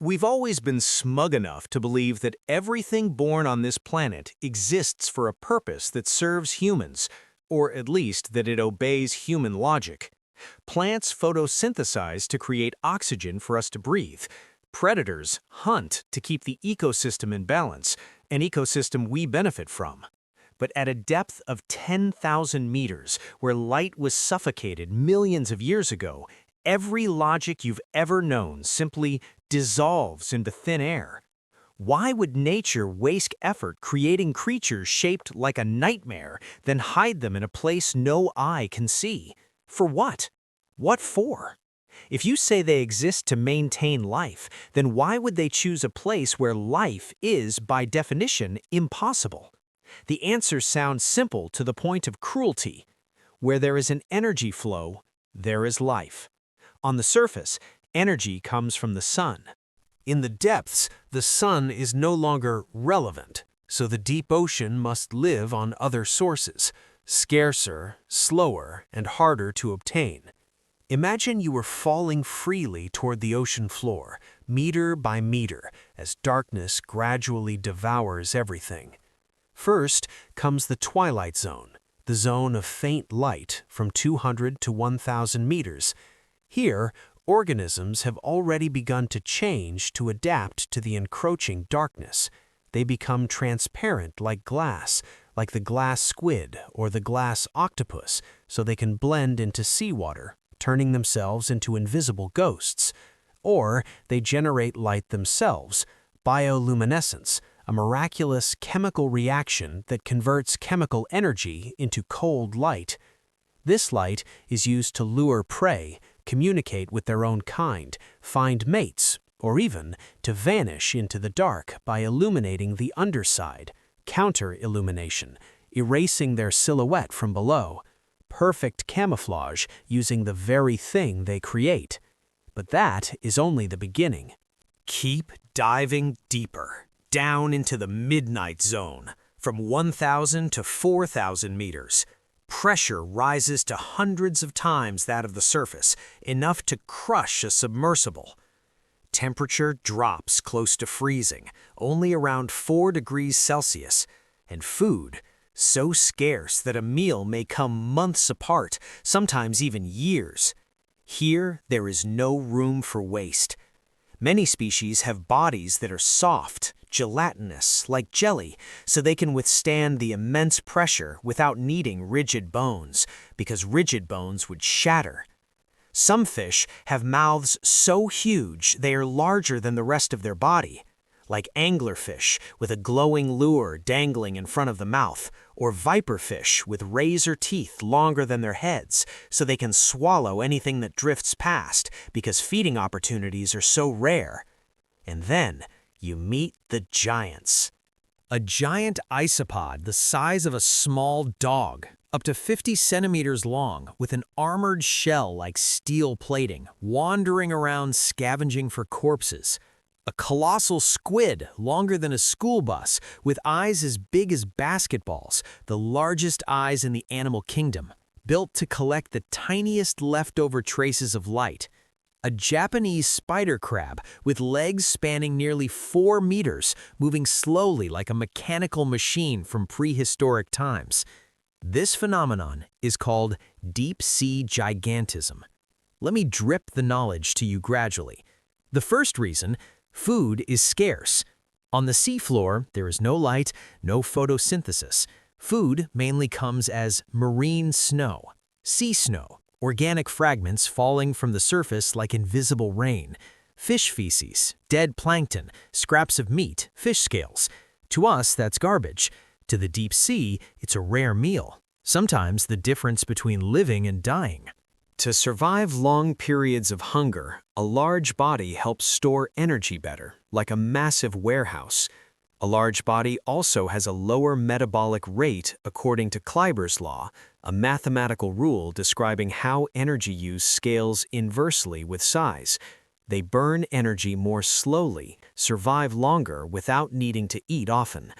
We've always been smug enough to believe that everything born on this planet exists for a purpose that serves humans, or at least that it obeys human logic. Plants photosynthesize to create oxygen for us to breathe. Predators hunt to keep the ecosystem in balance, an ecosystem we benefit from. But at a depth of 10,000 meters, where light was suffocated millions of years ago, every logic you've ever known simply dissolves into thin air. Why would nature waste effort creating creatures shaped like a nightmare, then hide them in a place no eye can see? For what? What for? If you say they exist to maintain life, then why would they choose a place where life is, by definition, impossible? The answer sounds simple to the point of cruelty. Where there is an energy flow, there is life. On the surface, energy comes from the sun. In the depths, the sun is no longer relevant, so the deep ocean must live on other sources, scarcer, slower, and harder to obtain. Imagine you were falling freely toward the ocean floor, meter by meter, as darkness gradually devours everything. First comes the twilight zone, the zone of faint light from 200 to 1,000 meters. Here, organisms have already begun to change to adapt to the encroaching darkness. They become transparent like glass, like the glass squid or the glass octopus, so they can blend into seawater, turning themselves into invisible ghosts. Or they generate light themselves, bioluminescence, a miraculous chemical reaction that converts chemical energy into cold light. This light is used to lure prey, communicate with their own kind, find mates, or even to vanish into the dark by illuminating the underside, counter-illumination, erasing their silhouette from below. Perfect camouflage using the very thing they create. But that is only the beginning. Keep diving deeper, down into the midnight zone, from 1,000 to 4,000 meters. Pressure rises to hundreds of times that of the surface, enough to crush a submersible. Temperature drops close to freezing, only around 4 degrees Celsius, and food so scarce that a meal may come months apart, sometimes even years. Here, there is no room for waste. Many species have bodies that are soft, gelatinous, like jelly, so they can withstand the immense pressure without needing rigid bones, because rigid bones would shatter. Some fish have mouths so huge they are larger than the rest of their body, like anglerfish with a glowing lure dangling in front of the mouth, or viperfish with razor teeth longer than their heads, so they can swallow anything that drifts past because feeding opportunities are so rare. And then you meet the giants. A giant isopod the size of a small dog, up to 50 centimeters long, with an armored shell like steel plating, wandering around scavenging for corpses. A colossal squid, longer than a school bus, with eyes as big as basketballs, the largest eyes in the animal kingdom, built to collect the tiniest leftover traces of light. A Japanese spider crab with legs spanning nearly 4 meters, moving slowly like a mechanical machine from prehistoric times. This phenomenon is called deep-sea gigantism. Let me drip the knowledge to you gradually. The first reason: food is scarce. On the seafloor, there is no light, no photosynthesis. Food mainly comes as marine snow, sea snow, organic fragments falling from the surface like invisible rain, fish feces, dead plankton, scraps of meat, fish scales. To us, that's garbage. To the deep sea, it's a rare meal, sometimes the difference between living and dying. To survive long periods of hunger, a large body helps store energy better, like a massive warehouse. A large body also has a lower metabolic rate according to Kleiber's law, a mathematical rule describing how energy use scales inversely with size. They burn energy more slowly, survive longer without needing to eat often.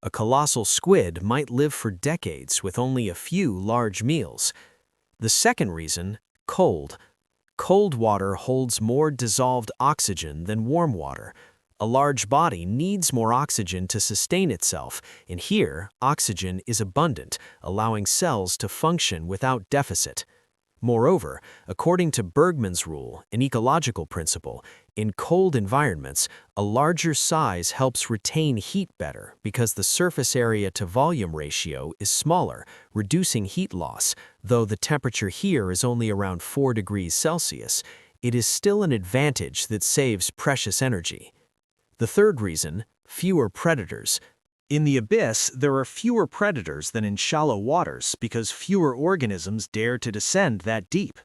A colossal squid might live for decades with only a few large meals. The second reason: cold. Cold water holds more dissolved oxygen than warm water. A large body needs more oxygen to sustain itself, and here, oxygen is abundant, allowing cells to function without deficit. Moreover, according to Bergman's rule, an ecological principle, in cold environments, a larger size helps retain heat better because the surface area to volume ratio is smaller, reducing heat loss. Though the temperature here is only around 4 degrees Celsius, it is still an advantage that saves precious energy. The third reason, fewer predators. In the abyss, there are fewer predators than in shallow waters because fewer organisms dare to descend that deep.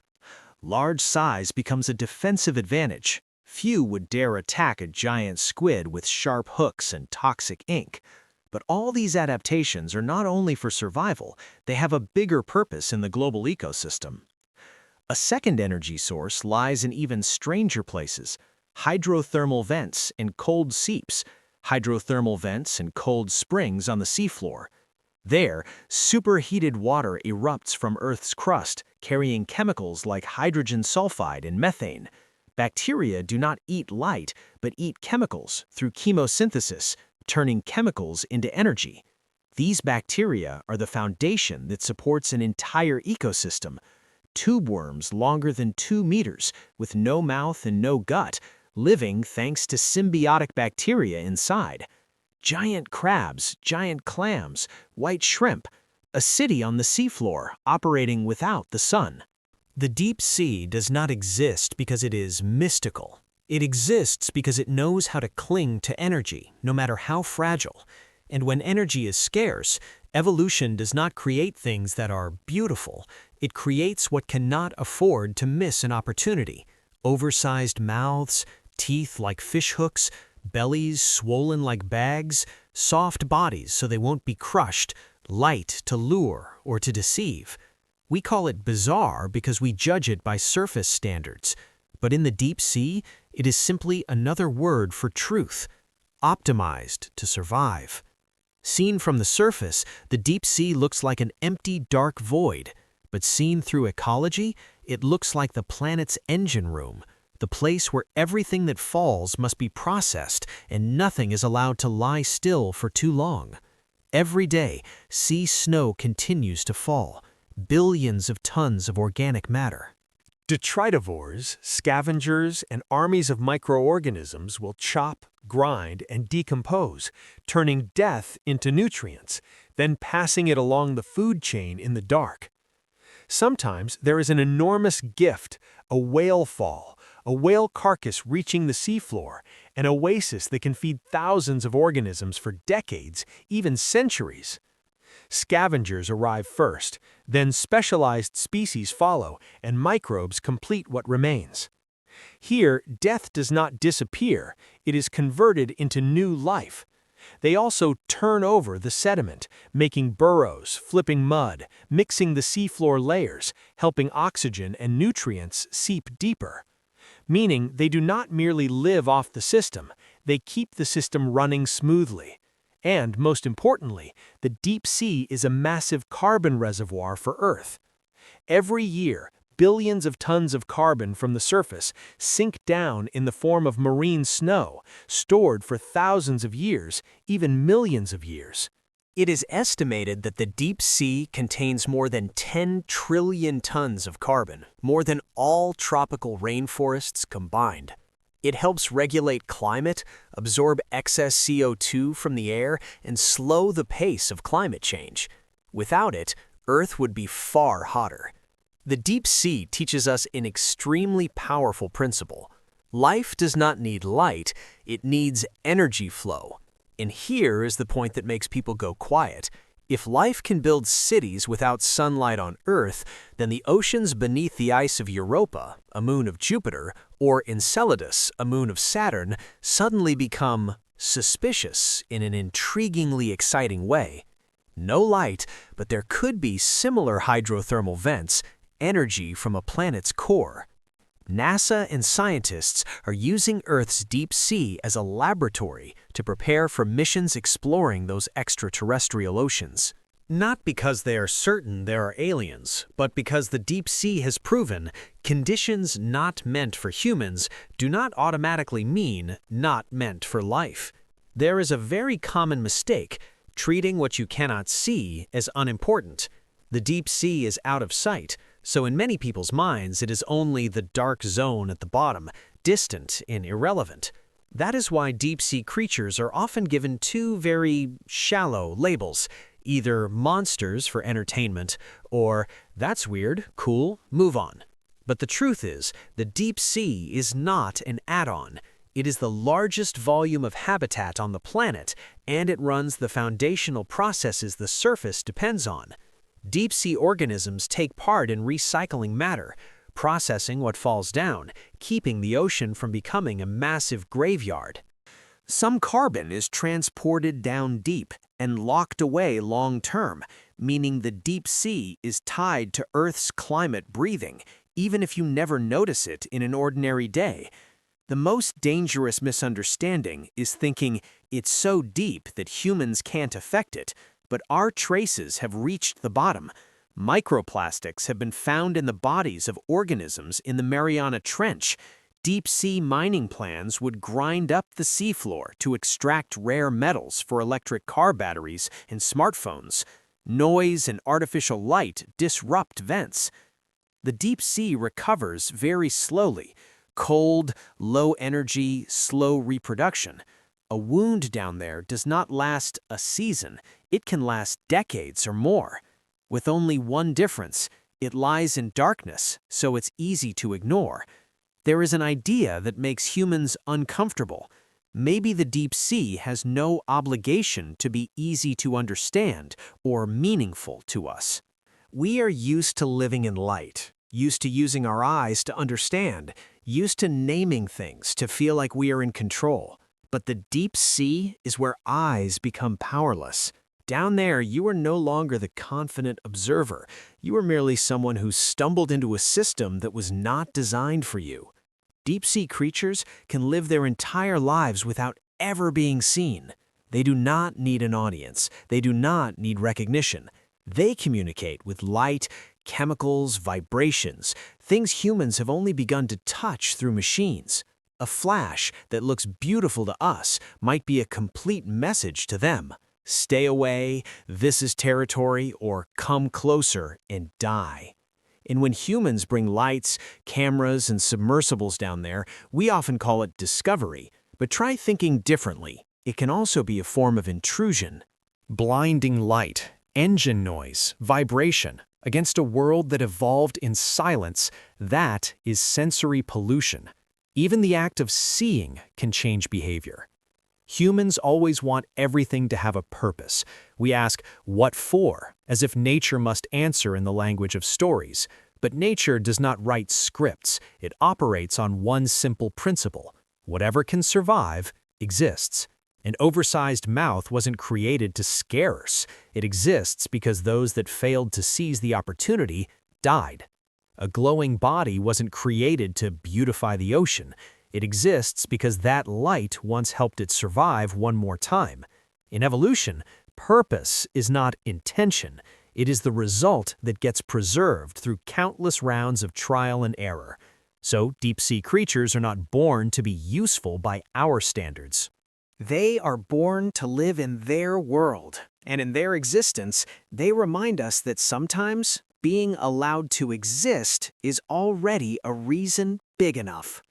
Large size becomes a defensive advantage. Few would dare attack a giant squid with sharp hooks and toxic ink. But all these adaptations are not only for survival, they have a bigger purpose in the global ecosystem. A second energy source lies in even stranger places: hydrothermal vents and cold seeps. Hydrothermal vents and cold springs on the seafloor. There, superheated water erupts from Earth's crust, carrying chemicals like hydrogen sulfide and methane. Bacteria do not eat light, but eat chemicals through chemosynthesis, turning chemicals into energy. These bacteria are the foundation that supports an entire ecosystem. Tube worms longer than 2 meters, with no mouth and no gut, living thanks to symbiotic bacteria inside. Giant crabs, giant clams, white shrimp, a city on the seafloor operating without the sun. The deep sea does not exist because it is mystical. It exists because it knows how to cling to energy, no matter how fragile. And when energy is scarce, evolution does not create things that are beautiful. It creates what cannot afford to miss an opportunity. Oversized mouths, teeth like fish hooks, bellies swollen like bags, soft bodies so they won't be crushed, light to lure or to deceive. We call it bizarre because we judge it by surface standards. But in the deep sea, it is simply another word for truth, optimized to survive. Seen from the surface, the deep sea looks like an empty, dark void. But seen through ecology, it looks like the planet's engine room, the place where everything that falls must be processed and nothing is allowed to lie still for too long. Every day, sea snow continues to fall, billions of tons of organic matter. Detritivores, scavengers, and armies of microorganisms will chop, grind, and decompose, turning death into nutrients, then passing it along the food chain in the dark. Sometimes there is an enormous gift, a whale fall, a whale carcass reaching the seafloor, an oasis that can feed thousands of organisms for decades, even centuries. Scavengers arrive first, then specialized species follow, and microbes complete what remains. Here, death does not disappear, it is converted into new life. They also turn over the sediment, making burrows, flipping mud, mixing the seafloor layers, helping oxygen and nutrients seep deeper. Meaning they do not merely live off the system, they keep the system running smoothly. And, most importantly, the deep sea is a massive carbon reservoir for Earth. Every year, billions of tons of carbon from the surface sink down in the form of marine snow, stored for thousands of years, even millions of years. It is estimated that the deep sea contains more than 10 trillion tons of carbon, more than all tropical rainforests combined. It helps regulate climate, absorb excess CO2 from the air, and slow the pace of climate change. Without it, Earth would be far hotter. The deep sea teaches us an extremely powerful principle. Life does not need light, it needs energy flow. And here is the point that makes people go quiet. If life can build cities without sunlight on Earth, then the oceans beneath the ice of Europa, a moon of Jupiter, or Enceladus, a moon of Saturn, suddenly become suspicious in an intriguingly exciting way. No light, but there could be similar hydrothermal vents, energy from a planet's core. NASA and scientists are using Earth's deep sea as a laboratory to prepare for missions exploring those extraterrestrial oceans. Not because they are certain there are aliens, but because the deep sea has proven conditions not meant for humans do not automatically mean not meant for life. There is a very common mistake, treating what you cannot see as unimportant. The deep sea is out of sight, so in many people's minds it is only the dark zone at the bottom, distant and irrelevant. That is why deep-sea creatures are often given two very shallow labels, either monsters for entertainment or that's weird, cool, move on. But the truth is, the deep sea is not an add-on. It is the largest volume of habitat on the planet, and it runs the foundational processes the surface depends on. Deep-sea organisms take part in recycling matter, processing what falls down, keeping the ocean from becoming a massive graveyard. Some carbon is transported down deep and locked away long-term, meaning the deep sea is tied to Earth's climate breathing, even if you never notice it in an ordinary day. The most dangerous misunderstanding is thinking it's so deep that humans can't affect it, but our traces have reached the bottom. Microplastics have been found in the bodies of organisms in the Mariana Trench. Deep-sea mining plants would grind up the seafloor to extract rare metals for electric car batteries and smartphones. Noise and artificial light disrupt vents. The deep sea recovers very slowly. Cold, low energy, slow reproduction. A wound down there does not last a season. It can last decades or more. With only one difference, it lies in darkness, so it's easy to ignore. There is an idea that makes humans uncomfortable. Maybe the deep sea has no obligation to be easy to understand or meaningful to us. We are used to living in light, used to using our eyes to understand, used to naming things to feel like we are in control. But the deep sea is where eyes become powerless. Down there, you are no longer the confident observer. You are merely someone who stumbled into a system that was not designed for you. Deep-sea creatures can live their entire lives without ever being seen. They do not need an audience. They do not need recognition. They communicate with light, chemicals, vibrations, things humans have only begun to touch through machines. A flash that looks beautiful to us might be a complete message to them. Stay away, this is territory, or come closer and die. And when humans bring lights, cameras, and submersibles down there, we often call it discovery. But try thinking differently. It can also be a form of intrusion. Blinding light, engine noise, vibration. Against a world that evolved in silence, that is sensory pollution. Even the act of seeing can change behavior. Humans always want everything to have a purpose. We ask, what for? As if nature must answer in the language of stories. But nature does not write scripts. It operates on one simple principle. Whatever can survive exists. An oversized mouth wasn't created to scare us. It exists because those that failed to seize the opportunity died. A glowing body wasn't created to beautify the ocean. It exists because that light once helped it survive one more time. In evolution, purpose is not intention. It is the result that gets preserved through countless rounds of trial and error. So, deep-sea creatures are not born to be useful by our standards. They are born to live in their world, and in their existence, they remind us that sometimes being allowed to exist is already a reason big enough.